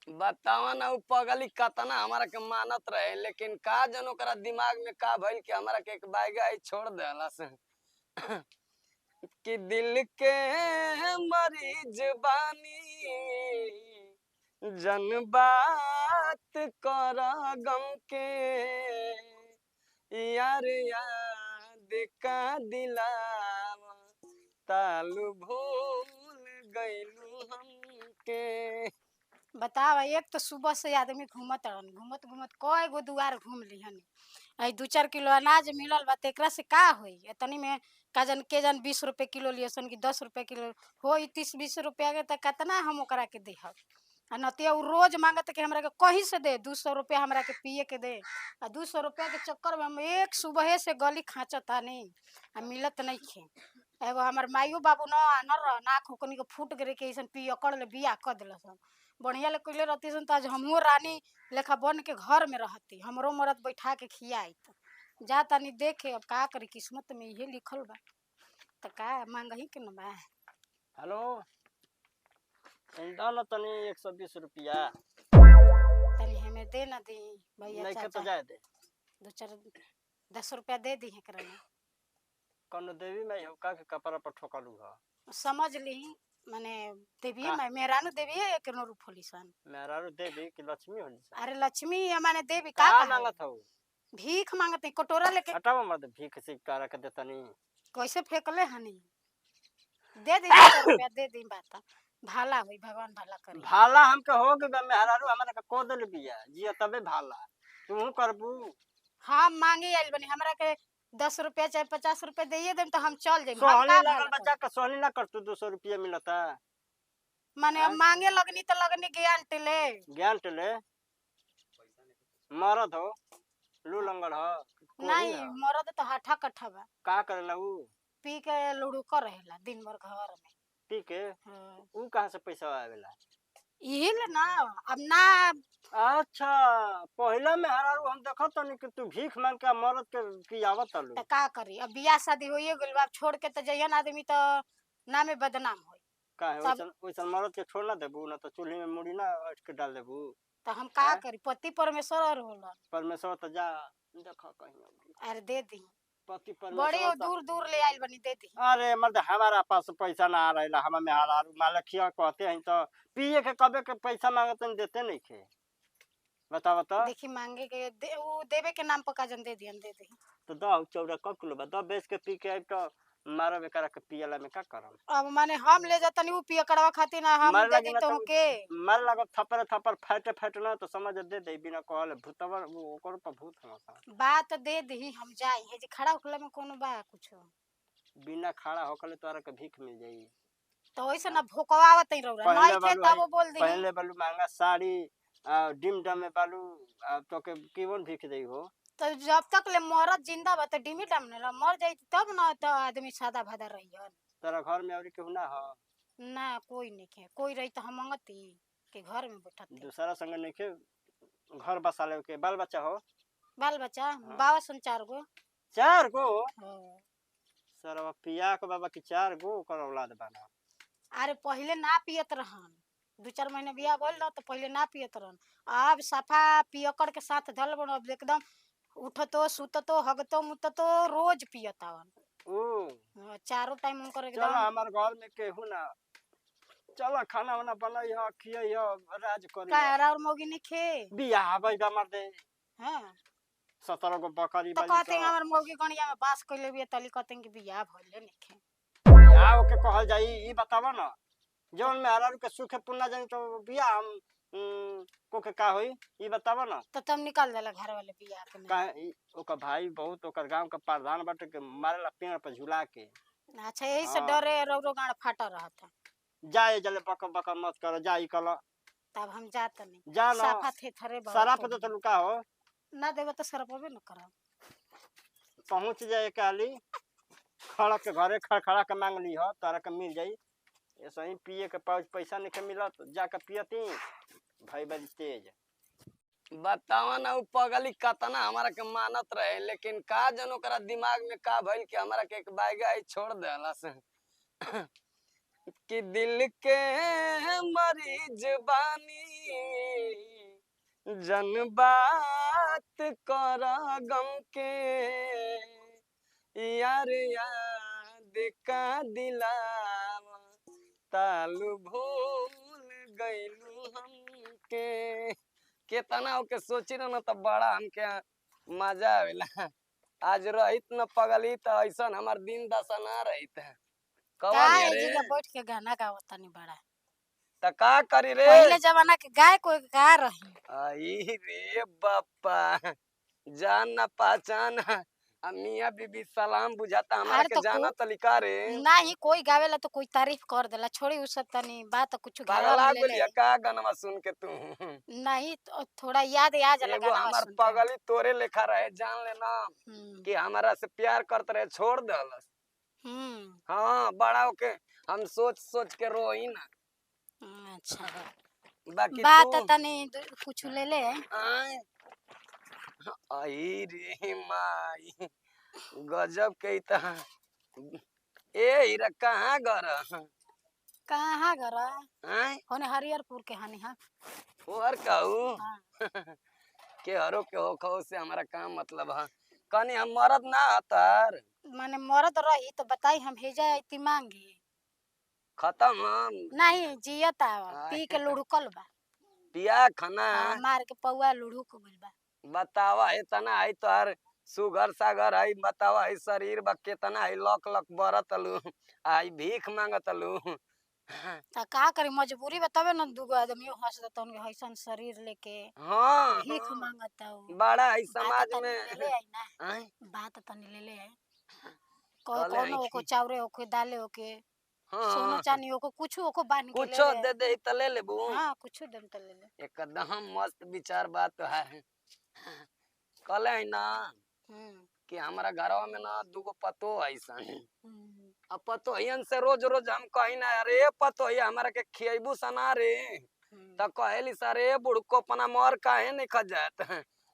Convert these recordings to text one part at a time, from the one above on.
बतावा ना उ पगली कतना हमारा के मानत रहे, लेकिन का जन ओकरा दिमाग में का भइल कि हमारा के एक बाइगा ही छोड़ देला से कि दिल के मरीज बानी, जन बात कर गम के, यार याद का दिलावा तालू भूल गइलू हमके। बतावा, एक तो सुबह से आदमी घूमत रहन, घूमत घूमत कई गो दुआर घूम लिहन। आई 2-4 किलो अनाज मिलल बा, एकरा से का होई? एतनी में का जन के जन 20 रुपए किलो लियसन कि 10 रुपए किलो होई। 30-20 रुपया के त कितना हम ओकरा के देहब? आ नतिया उ रोज मांगत कि हमरा के कहीं से दे, 200 रुपया हमरा के पिए के दे। आ 200 रुपया के चक्कर में हम एक सुबहे से गली खाचतानी आ मिलत नइखे। एगो हमर माइयो बाबू न आनर रहन, आँख ओकनी के फूट गिरे के अइसन पियक्कड़ ले बियाह क देलसन। बढ़िया ले कइले रहतिसन त आज हमहू रानी लेखा बन के घर में रहती, हमरो मरद बैठा के खियाइत। जा तनी देखे अब का करी, किस्मत में इहे लिखल बा त का मांगही के न बा। हेलो, इंदा न तनी 120 रुपया तनी हमें दे न दी भैया नहीं के तो चाचा, जाए दे। 2-4 10 रुपया दे दी एकरा में। कौनो देवी में हो का के कपड़ा पर ठोकलू ह समझ ली माने देवी का मैं मेहरानू देवी है एक नो रूपलिसन। मेहरारू देवी की लक्ष्मी होली सा अरे लक्ष्मी माने देवी का का मांगत हो? भीख मांगते कटोरा लेके हटावा मत भीख से का रख दे तनी। कैसे फेंकले हनी? दे दी 200 रुपया दे दी, बात भाला हुई, भगवान भाला करी। भाला हमके हो गए मेहरारू हमरा के को देल बिया जिया तबे भाला तू करबू। हम मांगे आइल बनी, हमरा के 10 रुपया चाहे 50 रुपया दे देम तो हम चल जाइम। हम सोहनी का लगल भाला बच्चा करी? का सोहनी ना कर तू 200 रुपया मिलता माने हम मांगे लगनी तो लगनी ज्ञान टेले। ज्ञान टेले मरद हो लू लंगड़ हो नहीं मरद तो हठा कट्ठा बा, का करेला ऊ पी के लुड़ू कर रहेला दिन भर घर में। ठीक है हाँ। ऊ कहां से पैसा आवेला? यही ले ना, अब ना अच्छा पहला में हरारू हम देखत तनी कि तू भीख मांग के मरद के पियावत तलू तो का करी? अब बियाह शादी होइए गइल बा, अब छोड़ के तो जइहन आदमी तो नामे बदनाम होई। काहे सब वैसन वैसन मरद के छोड़ ना देबू ना तो चूल्ही में मुड़ी ना अट के डाल देबू। तो हम का हैं? करी? पति परमेश्वर होला। परमेश्वर तो जा देखा कहीं अभी अरे दे दी, पति बड़ी परमेश्वर तो दूर दूर ले आइल बनी, दे दी। अरे मर्द हमारा पास पैसा ना आ रहेला हम में हरारू मालखिया कहते हैं तो पिए के कबे के पैसा मांगत नहीं देते नहीं खे बताओ तो। देखी मांगे के वो देवे के नाम पर का जन दे दियन, दे दी। तो दो चौड़ा कब किलो बा दो बेच के पी के आइब तो मारो बेकार के पियला में का करम? अब माने हम ले जातनी उ पिया करवा खातिर ना, हम मर दे लगी दी ना तो तो के मर लगा थप्पड़ थप्पड़ फाटे फाटे ना तो समझ दे दे बिना कहले भूतवर वो ओकर पर भूत हमासा बात दे दी। हम जाई है जे खड़ा होखला में कोनो बा कुछ? बिना खड़ा होकले तोरा के भीख मिल जाई। तो वैसे ना भोकवावत ही रौरा पहले नहीं थे बालू तब है वो बोल दी। पहले बालू महंगा साड़ी डिम डम में बालू तो के केवन भीख दई हो? तो जब तक ले मरद जिंदा बा तो डिमी डम ने मर जाई तब ना तो आदमी सादा भादा रहियन। तेरा घर में और केहू ना हो? ना कोई नहीं के, कोई रही तो हम मंगती के घर में बैठती। दूसरा संग नहीं के घर बसा ले के बाल बच्चा हो? बाल बच्चा हाँ। बाबा सन 4 गो। 4 गो? हाँ। सरवा पिया के बाबा की 4 गो ओकर औलाद बाना। अरे पहले ना पियत रहन, 2-4 महीने बियाह भइल न तो पहले ना पियत रहन। अब सफा पियकर के साथ धल बन, अब एकदम उठतो सुततो हगतो मुततो रोज पियत आवन। ओ चारों टाइम उनकर चलो एकदम। हमार घर में केहू ना चलो खाना वाना बनाई हो खियाई हो राज करी का और मौगी नहीं खे? बियाह भाई मर दे हाँ 17 गो बकरी तो बाली कहते तो हमर मौगी गणिया में बास कइले बिया, तली कहते कि बियाह भइले नहीं खे। बियाह के कहल जाई ई बतावा ना जौन में हरारू के सुख पुण्य जानी तो बियाह हम को के का होई ई बतावा ना। तो तब निकाल देला घर वाले बियाह के नहीं। काहे ओकर भाई बहुत ओकर गांव का प्रधान बाटे के मारेला पेड़ पर झुला के। अच्छा यही से हाँ। डरे रौरो गाड़ फाटा रहता। जाए जले बक बक मत कर जाई कल तब हम जात नहीं जा ना साफा थे थरे सराप तो तलुका हो ना देबो तो सरपबे न करब। पहुंच जाए काली खड़ा के घरे खड़ा के मांग ली हो तारा के मिल जाई। ऐसा ही पिए के पैसा नहीं के मिलत जाके पियती भाई बड़ी तेज। बतावा ना उ पगली कतना हमारा के मानत रहे, लेकिन का जन ओकरा दिमाग में का भइल कि हमारा के एक बाइगा ही छोड़ देला से कि दिल के मरीज बानी, जन बात कर गम के यार याद का दिलावा तालू भूल गइलू हमके केतना होके सोची न त बड़ा हमके मजा आवेला आज रहित न पगली त ऐसन हमार दिन दशा ना रहित का कवन ए रे जगह बैठ के गाना गावत तनी बड़ा त का करी रे पहले जमाना के गाय कोई गा रही आई रे बापा जान न पहचान मियाँ बीबी सलाम बुझाता हमारा अरे के तो जाना तलिका रे नहीं कोई गावेला तो कोई तारीफ कर देला छोड़ी उ सब तनी बात कुछ घरवा पगला में ले गेलिया ले का गनवा सुन के तू नहीं तो थोड़ा याद आ जाला एगो गाना हमार सुन के पगली तोरे लेखा रहे जान लेना कि हमारा से प्यार करत रहे छोड़ दलस हाँ बड़ा होके हम सोच सोच के रोई ना अच्छा बाकी बात तू तनी कुछ ले ले आय आई रे माई गजब के ई त ए हीरा कहाँ घर कहाँ घर आय होने हरिहरपुर के हनी हा और कहू हाँ। के हरो के हो खो से हमारा काम मतलब है कनी हम मरद ना हतार माने मरद रही तो बताई हम भेजा इति मांगी खत्म हम नहीं जियत आय। पी के लुढ़कल बा पिया खाना हाँ, मार के पौआ लुढ़क गइल बा बतावा है तना है तोहर सुगर सागर है बतावा है शरीर बा केतना है लक लक बरतलू आई भीख मांगतलू त का करी मजबूरी बतावे न दूगो आदमी हंस देता उनके हईसन शरीर लेके हाँ भीख हाँ, मांगता हूँ बड़ा है बात समाज तनी में ले ले आई ना आय, बात तनी ले ले आई कहले कौनो हैं ओको कि चावरे ओके दाले ओके सोनो हाँ चानी ओको कुछ ओको बांध के ले कुछो ले दे दे त ले लेबू हाँ कुछ दम त ले ले एकदम मस्त विचार बात है कहले है ना हम्म कि हमारा घरवा में ना दूगो पतो ऐसन हम्म अब पतो हियन से रोज रोज हम कही ना अरे पतो हिया हमारा के खियबू सना रे त कहेली सरे बुड़को अपना मर काहे नहीं खा जात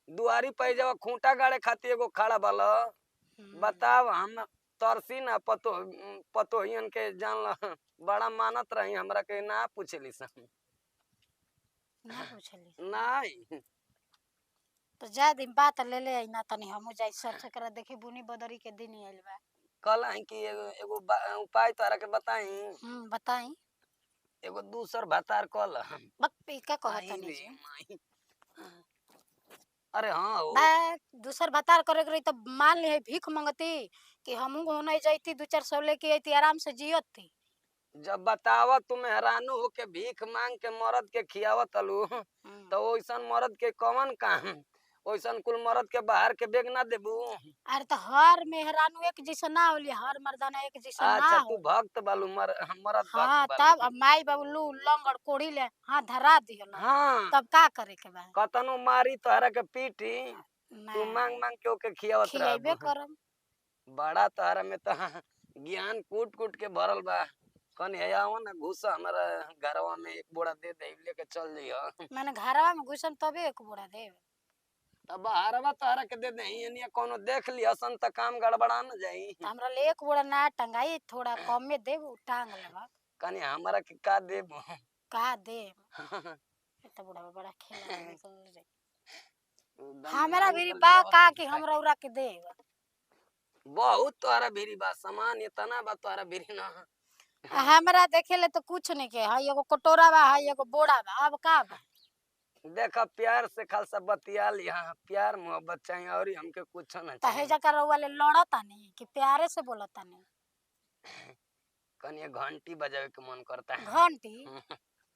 दुआरी पे जब खूंटा गाड़े खाती एगो खड़ा बल बताव हम तरसी ना पतो हियन के जान ल बड़ा मानत रही हमरा के ना पूछली सन ना पूछली नहीं तो जा दिन बात ले ले आई ना तनी हमू जाई सर्च करा देखी बुनी बदरी के दिन आइल बा कल है कि एगो उपाय तोरा के बताई बताई एगो दूसर भतार कल बक पी का कहत आई तनी रे जी माई अरे हाँ हो बा दूसर भतार करे के रही तो मान ली भीख मंगती कि हमू होने जाती 2-4 सौ लेके आती आराम से जियती जब बतावा तुम हैरानू हो के भीख मांग के मरद के खियावत अलू तो ओइसन मरद के कौन काम ओइसन कुल मरद के बाहर के बेग ना देबू अरे तो हर मेहरानू एक जैसा ना होली हर मर्दाना एक जैसा ना अच्छा हो तू भक्त बालू मरद हाँ भक्त तब बालू अब माई बाबू लंगड़ कोड़ी ले हाँ धरा दिहल हाँ तब का करे के बा कतनो मारी तोहरा के पीटी ना तू मांग मांग के ओके खियावत खियबे रहबू करम बड़ा तोहरा में तो ज्ञान कूट कूट के भरल बा कन आओ ना घुस हमारा घरवा में एक बोरा दे दे लेके चल जइयो मैंने घरवा में घुसन तबे एक बोरा देव तब बाहरवा तोहरा के दे दे एनिया कोनो देख लिहसन त काम गड़बड़ा न जाई तो हमरा ले एक बोरा ना टंगाई थोड़ा कम में देव टांग लेबा कनी हमरा के का देबो का देव तो बड़ा बड़ा खेला निकल जाए हमरा भी बा का कि हमरा उरा के देव बहुत तोहरा भीरी बा सामान इतना बा तोहरा भीरी ना हमरा देखे ले तो कुछ नहीं के हां एगो कटोरा बा हां एगो बोरा बा अब का बा देखा प्यार से खालसा बतिया लिया प्यार मोहब्बत चाहिए और हमके कुछ ना त हे चाहिए जकर वाले लड़ता नहीं कि प्यारे से बोलता नहीं कनी घंटी बजावे के मन करता है घंटी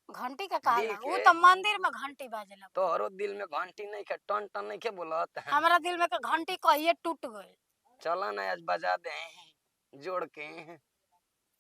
घंटी का दिल कहला के वो तो मंदिर में घंटी बाजेला तोहरो दिल में घंटी नहीं के टन टन नहीं के बोलत हमरा दिल में के घंटी कहिए टूट गई चला ना आज बजा दे जोड़ के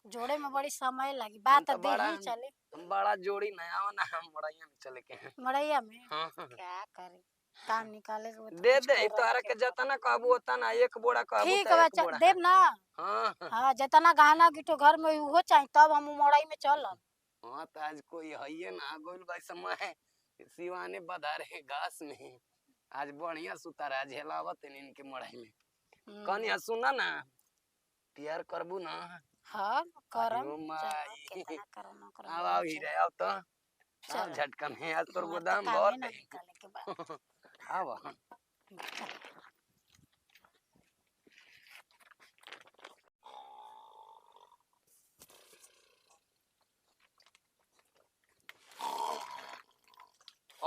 जोड़े में बड़ी समय लगी हम बात तो दे बड़ा ही चले बड़ा जोड़ी ना आओ ना हम मड़ैया में चले के मड़ैया में हाँ क्या करे काम निकाले के तो दे कुछ दे करे तोहरा के के जतना कहबू उतना एक बोरा कहबू ठीक त बा एक बोरा देव ना हाँ हाँ जितना गहना गिटो घर में उहो चाहिए तब हम मड़ई में चलब हाँ तो आज कोई है ना गोल भाई समय सिवाने बधारे घास में आज बढ़िया सुतार आज हेलावत इनके मड़ाई में कनिया सुना ना प्यार करबू ना हाँ करम अयो चलो माई कितना करम ना करम आओ आओ हीरे आओ तो चल झटका में आज तोर हाँ, गोदाम कामे भर ना दे निकाले के बाद आवा चल।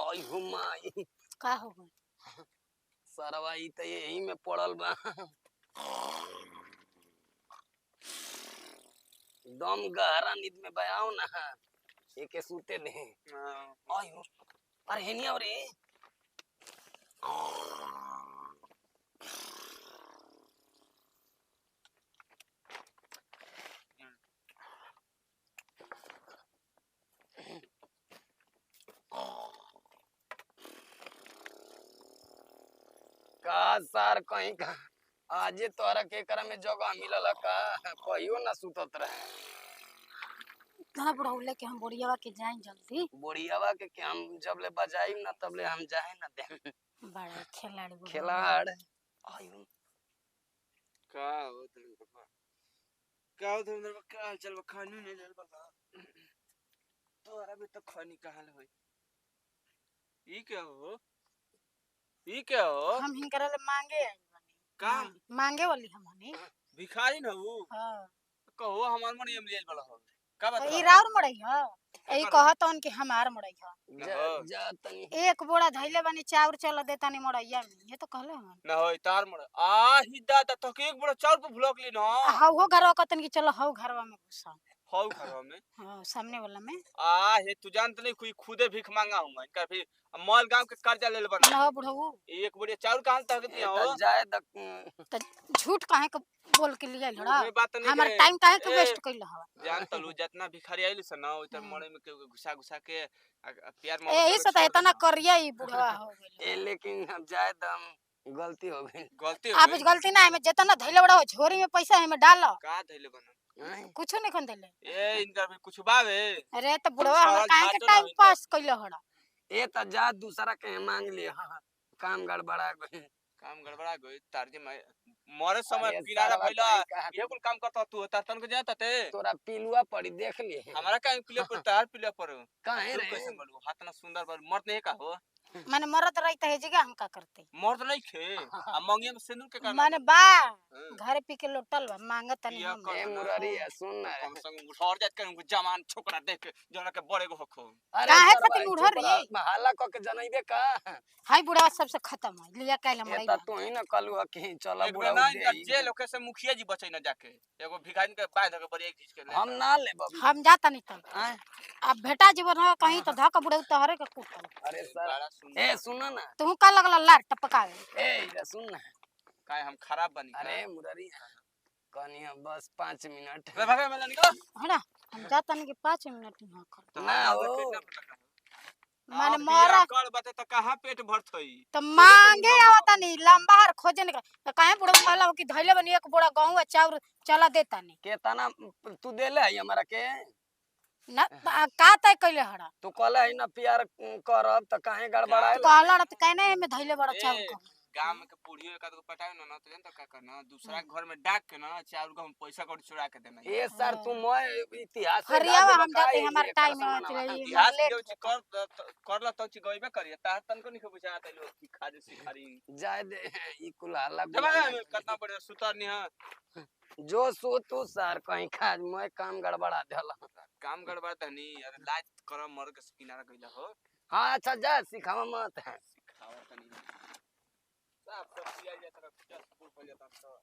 आई हो माई का हो गई सरवा ई त यही में पड़ल बा दम गहरा नींद में बयाओ ना एके सूते दे आई हो अरे हेनिया रे का सर कहीं का आजे तोरा के एकरा में जगह मिलल का कहियो ना सुतत रहे कहाँ बुढ़ा उले के हम बोरियावा के जाए जल्दी बोरियावा के हम जब ले बजाई ना तब ले हम जाए ना दे बड़ा खिलाड़ी बुढ़वा। खिलाड़ आयु का हो तुम बाबा का हो तुम बाबा का चल खानी नहीं ले बाबा तोरा भी तो खानी कहां होई ई क्या हो हम हिनकरा ले मांगे आइल बानी का हाँ, मांगे वाली हमनी भिखारी न हो हां कहो हमार मन एम लेल बड़ा हो का तो बात ई राउर मड़ई ह ई कहत हन कि हमार मड़ई ह जा जा तनी एक बोरा धइले बानी चाउर चल देतानी मड़ईया में ये तो कहले हन न हो तार मन आ हिदा त तो एक बड़ा चाउर पे भुलक ली न हौ हो घरवा कतन कि चलो हौ घरवा में घुसा हौ घरवा में हां सामने वाला में आ हे तू जानत नहीं कोई खुदे भीख मांगा हूं इनका फिर मॉल गांव के कर्जा ले बना न बुढ़ऊ एक बड़े चाउर कहां तक दिया हो जाए द त झूठ काहे के बोल के लिया लड़ा उहे बात नहीं हमर के- टाइम काहे के ए, वेस्ट कइल ह जान तलू जितना भिखारी आइल सन ना उतर हम्म। मड़े में के घुसा घुसा के प्यार एही से त इतना करिया ई बुढ़वा हो गेल ए लेकिन हम जाए दम गलती हो गई गलती आप हो गई गलती ना है में जितना धइले बड़ा हो झोरी में पैसा है में डाल का धइले बना कुछ नहीं खन देले ए इनका भी कुछ बावे अरे तो बुढ़वा हमर सारा काहे के झाटो ना टाइम होइता। पास कइले हड़ा ए त जा दूसरा के मांग लिया काम गड़बड़ा गई काम गड़बड़ा गई तारजे में मरे समय अरे किनारा साला भइला भाई का- ये कुल काम करता तू तार को जाता ते तोरा पिलुआ पड़ी देख लिए हमारा का क्लियर पर तार पिलिया पर काहे तू रे कैसे बोलू हाथ ना सुंदर पर मर्द नहीं का हो माने मरद रहित है जगह हम का करते मर्द नहीं खे आ मंगिया में सिंदूर के करना माने बा हाँ। घर पी के लोटल बा मांगत तनी पिया हम कर- ए मुरारी है सुन ना कम से कम उठौर जात के उनको जवान छोकरा देख के जोना के बड़े गो होखो अरे काहे सरवा, खातिर चुप उड़ल रे? रह, हल्ला क के जनैबे का हाय बुढ़वा सबसे खत्म है लिया काल ए हमरे त तू ही न कलू ह कि चल एक बुढ़ा बेर ना दे इनका जेल होके से मुखिया जी बचै न जाके एगो भिखारी के बांध के बड़े खींच के ले हम ना ले बबी हम जाता नहीं तन आय, अब बेटा जीवन हो कहीं तो धक बुढ़ऊ तहरे के कुटल अरे सर बड़ा सुंदर ए सुन ना तू का लगला लार टपकावे ए इधर सुन ना काहे हम खराब बनी अरे मुरारी कहनी है बस 5 मिनट रे भागे मेला निकल हड़ा हम जाता नहीं कि 5 मिनट यहाँ कर ना हो माने माने मोरा मोरा कर बते त कहां पेट भरत हई तो मांगे आवता नहीं लंबा हर खोजे नहीं तो काहे बुढ़ऊ कहला हो कि धइले बनी एक बोरा गहूं आ चाउर चला देता नहीं केतना तू देले है हमरा के ना का तय कइले हड़ा तू कहले है ना प्यार करब त काहे गड़बड़ाए कहला त कहने में धइले बड़ा चाउर ए, को गांव में के पुड़ियो एक आदमी पटाए न तो जान त का करना दूसरा के घर में डाक के ना चाउर को हम पैसा कौड़ी चुरा के देना ए सर तू मोय इतिहास से हरियावा जान हम देबा जाते का हमार एकर टाइम समानवा। है इतिहास लेट जो ची करला तो ची गइबे करिए तार तन को नहीं बुझा त लो की खाजे सिखारी जाए दे ई कुल हल्ला जब कितना बड़े सुतार नहीं है जो सो तू सर कहीं खा मोय काम गड़बड़ा देला काम गड़बड़ तनी अरे लाज कर मर के किनारा गइला हो हां अच्छा जा सिखावा मत सिखावा तनी साफ सब पिया जाता है स्कूल पर जाता है